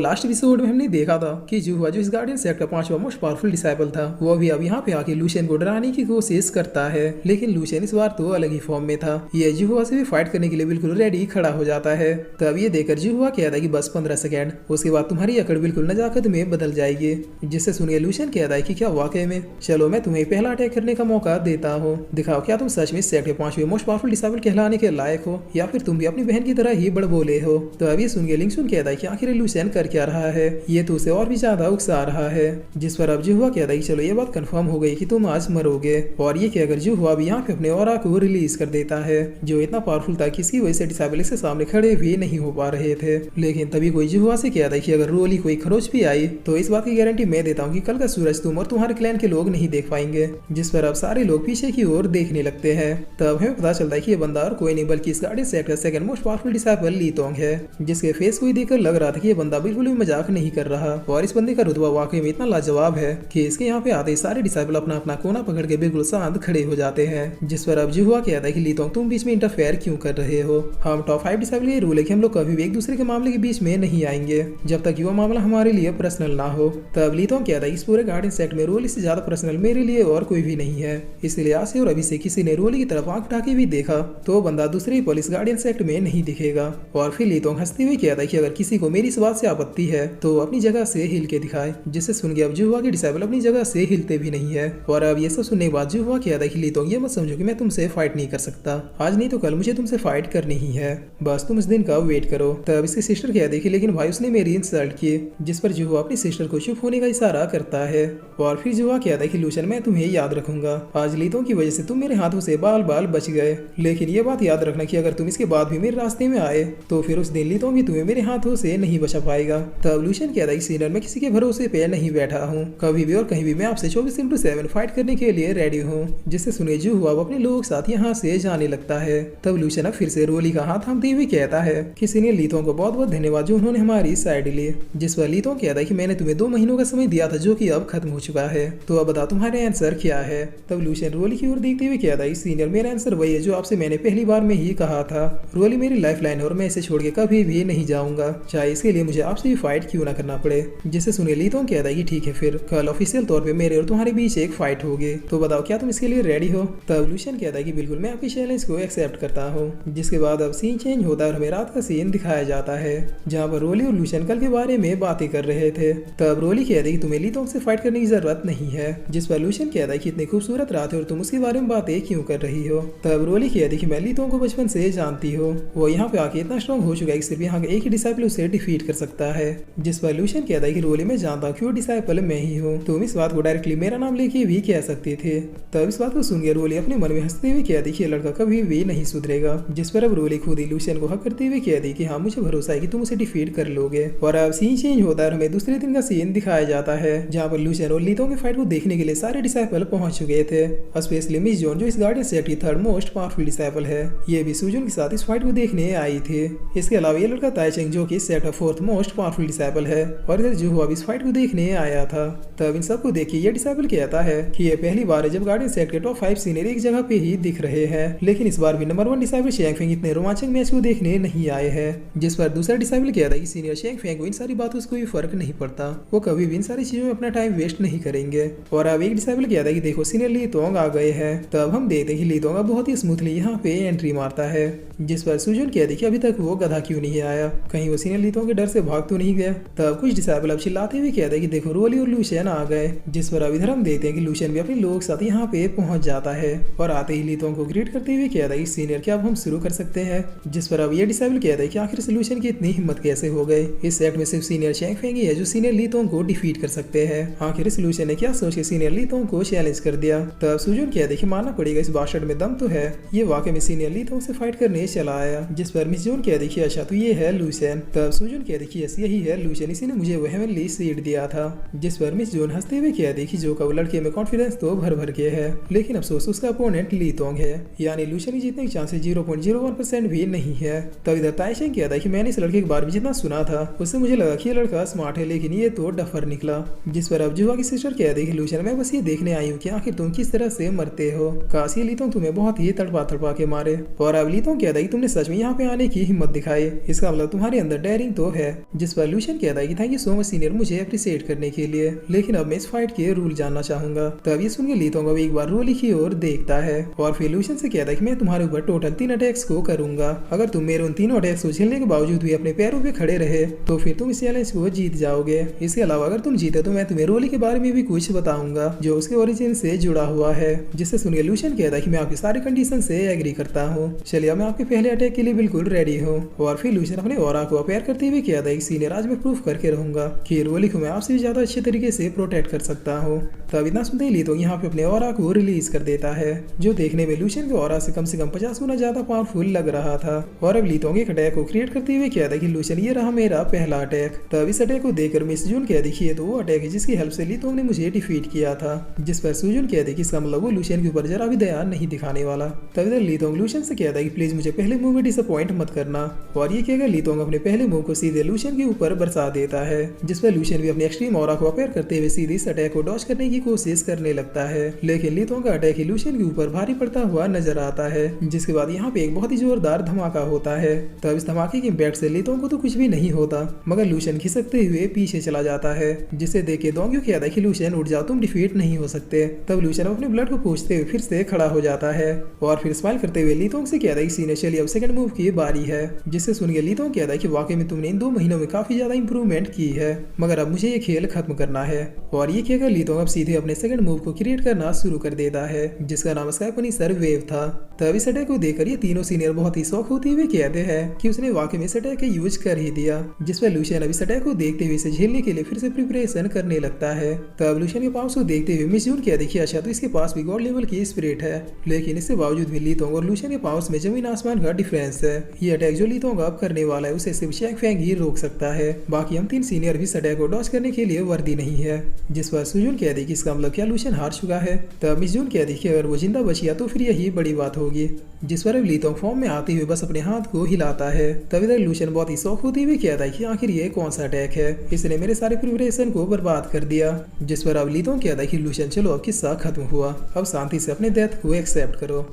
Last episode में हमने देखा था कि जुहुआ जो इस गार्डियन सेट का पांचवा मोस्ट पावरफुल डिसाइपल था वो भी अब यहाँ पे आके लूशियन को डराने की कोशिश करता है, लेकिन लूशियन इस बार तो अलग ही फॉर्म में था। ये जुहुआ से भी फाइट करने के लिए बिल्कुल रेडी खड़ा हो जाता है। तब ये देखकर जुहुआ कहता है कि बस 15 सेकंड, उसके बाद तुम्हारी अकड़ बिल्कुल नजाकत में बदल जाएगी। जिससे सुनिए लूशियन कहता है कि क्या वाकई में, चलो मैं तुम्हें पहला अटैक करने का मौका देता हूँ, दिखाओ क्या तुम सच में सेट के पांचवे मोस्ट पावरफुल डिसाइपल कहलाने के लायक हो या फिर तुम भी अपनी बहन की तरह ही बड़बोले हो। तो अभी सुनिए लिंगसुन कहता है कि आखिर लूशियन कर क्या रहा है, ये तो उसे और भी ज्यादा उकसा रहा है। जिस पर अब जुहुआ कहता है कि चलो ये बात कंफर्म हो गई कि तुम आज मरोगे। और ये कहकर जुहुआ भी यहाँ पे अपने ऑरा को रिलीज कर देता है जो इतना पावरफुल था कि इसकी वजह से डिसाइबल के सामने खड़े भी नहीं हो पा रहे थे। लेकिन तभी कोई जुहुआ से कहता है कि अगर रोली कोई खरोच भी आई तो इस बात की गारंटी मैं देता हूँ कि कल का सूरज तुम और तुम्हारे क्लैन के लोग नहीं देख पाएंगे। जिस पर अब सारे लोग पीछे की ओर देखने लगते हैं। तब हमें पता चलता है कि ये बंदा और कोई नहीं बल्कि इस गार्डियन सेट का सेकंड मोस्ट पावरफुल डिसाइपल ली तोंग है, जिसके फेस को ही देखकर लग रहा था कि ये बंदा बिल्कुल भी मजाक नहीं कर रहा। और इस बंदे का रुतबा वाकई में इतना लाजवाब है कि इसके यहाँ पे आते सारे डिसाइपल अपना अपना कोना पकड़ के बिल्कुल शांत खड़े हो जाते हैं। जिस पर अब जुहुआ कहता है कि ली तोंग तुम बीच में इंटरफेयर क्यों कर रहे हो, हम टॉप 5 डिसाइपल ये रूल है कि हम लोग कभी भी एक दूसरे के मामले के बीच में नहीं आएंगे जब तक वो मामला हमारे लिए पर्सनल ना हो। तब ली तोंग कहता है इस पूरे गार्डियन सेट में रोली से ज्यादा पर्सनल मेरे लिए और कोई भी नहीं है, इसलिए आज से और अभी से किसी ने रोली की तरफ आंख उठा के भी देखा तो बंदा दूसरे पुलिस गार्डियन सेट में नहीं दिखेगा। और फिर ली तोंग हंसते हुए कहता है कि अगर किसी को मेरी इस बात से आपत्ति है तो अपनी जगह से हिल के दिखाए। जिससे सुन के अब जुहुआ के डिसाइबल अपनी जगह से हिलते भी नहीं है। और अब ये सब सुनने के बाद जुहुआ कहता है कि ली तोंग ये मत समझो कि मैं तुमसे फाइट नहीं कर सकता, आज नहीं तो कल मुझे तुमसे फाइट करनी ही है, बस तुम इस दिन का वेट करो। तब इसकी सिस्टर कहती है कि लेकिन भाई उसने मेरी इंसल्ट की। जिस पर जुहुआ अपनी सिस्टर को चुप होने का इशारा करता है। और फिर जुहुआ कहता है कि लूशन मैं तुम्हें याद रखूंगा, आज ली तोंग की वजह से तुम मेरे हाथों से बाल बाल बच गए, लेकिन ये बात याद रखना कि अगर तुम इसके बाद भी मेरे रास्ते में आए तो फिर उस दिन ली तोंग भी तुम्हें मेरे हाथों से नहीं बचा पाएगा। तब लूशन कहता है सीनियर मैं किसी के भरोसे पे नहीं बैठा हूँ, कभी भी और कहीं भी मैं आपसे 24/7 फाइट करने के लिए रेडी हूँ। जिससे सुने जुहुआ अपने लोगों के साथ यहाँ से जाने लगता है। तब लूशन अब फिर से रोली का हाथ थामते हुए कहता है कि सीनियर ली तोंग को बहुत बहुत धन्यवाद जो उन्होंने हमारी साइड ली। जिस पर ली तोंग कहता है कि मैंने तुम्हें 2 महीनों का समय दिया था जो कि अब खत्म हो चुका है, तो अब बताओ तुम्हारे आंसर क्या है। तब लूशन रोली की ओर देखते हुए कहता है सीनियर मेरा आंसर वही है जो आपसे मैंने पहली बार में ही कहा था, रोली मेरी लाइफ लाइन है और मैं इसे छोड़ के कभी भी नहीं जाऊंगा, चाहे इसके लिए मुझे आपसे भी फाइट क्यों ना करना पड़े। जिससे सुने ली तोंग कहता है कि ठीक है फिर कल ऑफिशियल तौर पे मेरे और तुम्हारे बीच एक फाइट होगी, तो बताओ क्या तुम इसके लिए रेडी हो। तब लूशन कहता है कि बिल्कुल मैं आपकी चैलेंज को एक्सेप्ट करता हूँ। जिसके बाद अब सीन चेंज होता है और हमें रात का सीन दिखाया जाता है जहाँ पर रोली और लूशन कल के बारे में बातें कर रहे थे। तब रोली कहती है कि तुम्हें ली तोंग से फाइट करने की जरूरत नहीं है। जिस पर लूशन कहता है कि इतनी खूबसूरत रात है और तुम उसके बारे में बातें क्यों कर रही हो। तब रोली कहती है कि मैं ली तोंग को बचपन से जानती हूँ, वो यहाँ पे आके इतना स्ट्रॉन्ग हो चुका है कि सिर्फ यहाँ का एक ही डिसाइपल उसे डिफीट कर सकता है। जिस पर लूशन कहता है कि रोली मैं जानता हूँ कि वो डिसाइपल मैं ही हूँ, तुम इस बात को डायरेक्टली मेरा नाम लेके भी कह सकते थे। तब इस बात को सुन के रोली अपने मन में हंसते हुए कहती कि ये लड़का कभी भी नहीं सुधरेगा। जिस पर अब रोली खुद ही लूशन को हक करते हुए कहती कि हाँ मुझे भरोसा है कि तुम उसे डिफीट कर लोगे। और अब सीन चेंज होता है और हमें दूसरे दिन का सीन दिखाया जाता है जहाँ पर लूशन और ली तोंग की फाइट को देखने के लिए सारे डिसाइपल पहुंच चुके थे, स्पेशली मिस जॉन जो इस गार्डियन सेट की थर्ड मोस्ट पावरफुल डिसाइपल है, ये भी सुजुन के साथ इस फाइट को देखने आई थी। इसके अलावा ये लड़का ताइचेंग जो कि सेट का 4th मोस्ट पावरफुल डिसाइपल है और इधर जुहुआ भी इस फाइट को देखने आया था। तब इन सबको देख के ये डिसाइपल कहता है कि ये पहली बार है जब गार्डियन सेट के टॉप 5 सीनियर एक जगह पे ही दिख रहे हैं, लेकिन इस बार भी नंबर 1 डिसाइपल शेंग फेंग इतने रोमांचक मैच को देखने नहीं आए हैं। जिस पर दूसरा डिसाइपल कहता है कि सीनियर शेंग फेंग को इन सारी बातों से कोई फर्क नहीं पड़ता, वो कभी भी इन सारी चीजों में अपना टाइम वेस्ट नहीं करेंगे। और अब एक डिसाइपल कहता है कि देखो सीनियर ली तोंग आ गए हैं। तब हम देखते हैं कि ली तोंग बहुत ही स्मूथली यहाँ पे एंट्री मारता है। जिस पर सुजुन कहती कि अभी तक वो गधा क्यों नहीं आया, कहीं वो सीनियर ली तोंग के डर से भाग तो नहीं गया। तब कुछ डिसाइपल अब चिल्लाते हुए कहते हैं कि देखो रोली और लूशन आ गए। जिस पर अब इधर हम देखते हैं कि लूशन भी अपने लोगों के साथ यहाँ पे पहुंच जाता है और आते ही ली तोंग को ग्रीट करते हुए कहता है कि सीनियर क्या अब हम शुरू कर सकते हैं। जिस पर अब ये डिसाइपल कहता है कि आखिर लूशन की इतनी हिम्मत कैसे हो गई, इस सेट में सिर्फ सीनियर शेंग फेंग ही है जो सीनियर ली तोंग को डिफीट कर सकते हैं, आखिर इस लूशन ने क्या सोच के सीनियर ली तोंग को चैलेंज कर दिया। तब सुजुन कहते कि मानना पड़ेगा इस बास्टर्ड में दम तो है, ये वाकई में सीनियर ली तोंग से फाइट करने चला आया। जिस पर मिस जून कहती कि अच्छा तो ये है लूशन। तब सुजुन कहती कि यस यही है लूशन, इसी ने मुझे वो हेवनली सीड दिया था। जिस पर मिस जून हंसते हुए कहती कि जो का वो लड़के में कॉन्फिडेंस तो भर भर के है, लेकिन अफसोस उसका अपोनेंट ली तोंग है, यानी लूशन की जीतने के चांसेस 0.01% भी नहीं है। तब इधर ताइशेंग कहता है कि मैंने इस लड़के के बारे में जितना सुना था उससे मुझे लगा कि ये लड़का स्मार्ट है, लेकिन ये तो डफर निकला। जिस पर अब जुहुआ की सिस्टर कहती कि लूशन मैं बस ये देखने आई हूँ कि आखिर तुम किस तरह से मरते हो, काश ये ली तोंग तुम्हें बहुत ही तड़पा तड़पा के मारे। और अब ली तोंग कहता है कि तुमने सच में यहाँ पे आने की हिम्मत दिखाई, इसका मतलब तुम्हारे अंदर डेयरिंग तो है। जिस पर लूशियन कहता है कि thank you so much senior मुझे अप्रिशिएट करने के लिए, लेकिन अब मैं इस फाइट के रूल जानना चाहूंगा। तब ये सुन के लीतोंग अब एक बार रोली की ओर देखता है और फिर लूशियन से कहता है कि मैं तुम्हारे ऊपर टोटल 3 अटैक्स को करूंगा। अगर तुम मेरे उन तीनों अटैक्स को झेलने के बावजूद भी अपने पैरों पे खड़े रहे तो फिर तुम इस चैलेंज को जीत जाओगे। इसके अलावा अगर तुम जीते तो मैं तुम्हें रोली के बारे में भी कुछ बताऊंगा जो उसके ओरिजिन से जुड़ा हुआ है। जिससे सुन के लूशियन कहता है कि मैं आपकी सारी कंडीशन से एग्री करता हूँ। चलिए मैं आपके पहले अटैक के लिए बिल्कुल रेडी हूँ। और फिर लूशियन अपने ऑरा को अपेयर करते हुए कहता है कि सीनियर आज मैं प्रूफ करके रहूंगा कि रोली को मैं आपसे भी ज्यादा अच्छे तरीके से प्रोटेक्ट कर सकता हूँ। तब इतना सुनते ही लीतोंग यहाँ पे अपने ऑरा को रिलीज कर देता है जो देखने में लूशियन के ऑरा से कम 50 गुना ज्यादा पावरफुल लग रहा था। और अब लीतोंग एक अटैक को क्रिएट करते हुए कहता है कि लूशियन ये रहा मेरा पहला अटैक। तब इस अटैक को देखकर मिस जून कह देखिए तो वो अटैक है जिसकी हेल्प से लीतोंग ने मुझे डिफीट किया था। जिस पर सुजुन कहते कि इसका मतलब वो लूशियन के ऊपर जरा भी दया नहीं दिखाने वाला। तब इधर लीतोंग लूशियन से कहता है कि प्लीज मुझे पहले मूव में डिसअपॉइंट मत करना। और ये कहकर लीतोंग अपने पहले मूव को सीधे लूशियन के ऊपर बरसा देता है जिस पर लूशियन भी अपने एक्सट्रीम ऑरा को अपेयर करते हुए सीधे इस अटैक को डॉज करने की कोशिश करने लगता है। लेकिन लीतोंग का अटैक ही लूशियन के ऊपर भारी पड़ता हुआ नजर आता है। जिसके बाद यहाँ पे एक बहुत ही जोरदार धमाका होता है। तब इस धमाके के इम्पैक्ट से लीतोंग को तो कुछ भी नहीं होता मगर लूशियन खिसकते हुए पीछे चला जाता है। जिसे देख के दोंग्यू कहता है कि लूशियन उठ जाओ तुम डिफीट नहीं हो सकते। तब लूशियन अपने ब्लड को पूछते हुए फिर से खड़ा हो जाता है और फिर स्माइल करते हुए लीतोंग से कहता है कि सीनियर चलिए अब सेकंड मूव की बारी है। जिससे सुन के लीतोंग कहता है कि वाकई में तुमने इन 2 महीनों में काफी ज्यादा इंप्रूवमेंट की है मगर अब मुझे ये खेल खत्म करना है। और ये कहकर लीतोंग अब सीधे अपने सेकंड मूव को क्रिएट करना शुरू कर देता है जिसका नाम स्काई पनिशर वेव था। तब इस अटैक को देखकर ये तीनों सीनियर बहुत ही शौक होते हुए कहते हैं कि उसने वाकई में इस अटैक का यूज कर ही दिया। जिस पर लूशियन अब इस अटैक को देखते हुए इसे झेलने के लिए फिर से प्रिपरेशन करने लगता है। तब लूशियन के पास को देखते हुए मिस जून कहती कि अच्छा तो इसके पास भी गॉड लेवल की स्पिरिट है, लेकिन इसके बावजूद भी लीतोंग और लूशियन के पास में जमीन आसमान का डिफरेंस है। ये अटैक जो लीतोंग अब करने वाला है उसे सिर्फ शैंग फैंग ही रोक सकता है, बाकी हम 3 सीनियर भी इस अटैक को डॉज करने के लिए वर्दी नहीं है। जिस पर सुजुन कहती कि इसका मतलब क्या लूशियन हार चुका है। तब मिस जून कहती कि अगर वो जिंदा बचिया तो फिर यही बड़ी बात होगी। जिस पर अब लीतोंग फॉर्म में आते हुए बस अपने हाथ को हिलाता है। तब इधर लूशियन बहुत ही शौक होते हुए कहता है कि आखिर ये कौन सा अटैक है, इसने मेरे सारे प्रिपरेशन को बर्बाद कर दिया। जिस पर अब लीतोंग कहता है कि लूशियन चलो अब किस्सा खत्म हुआ, अब शांति से अपने डेथ को एक्सेप्ट करो।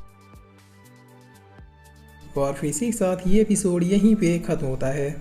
और फिर इसी के साथ ये एपिसोड यहीं पे खत्म होता है।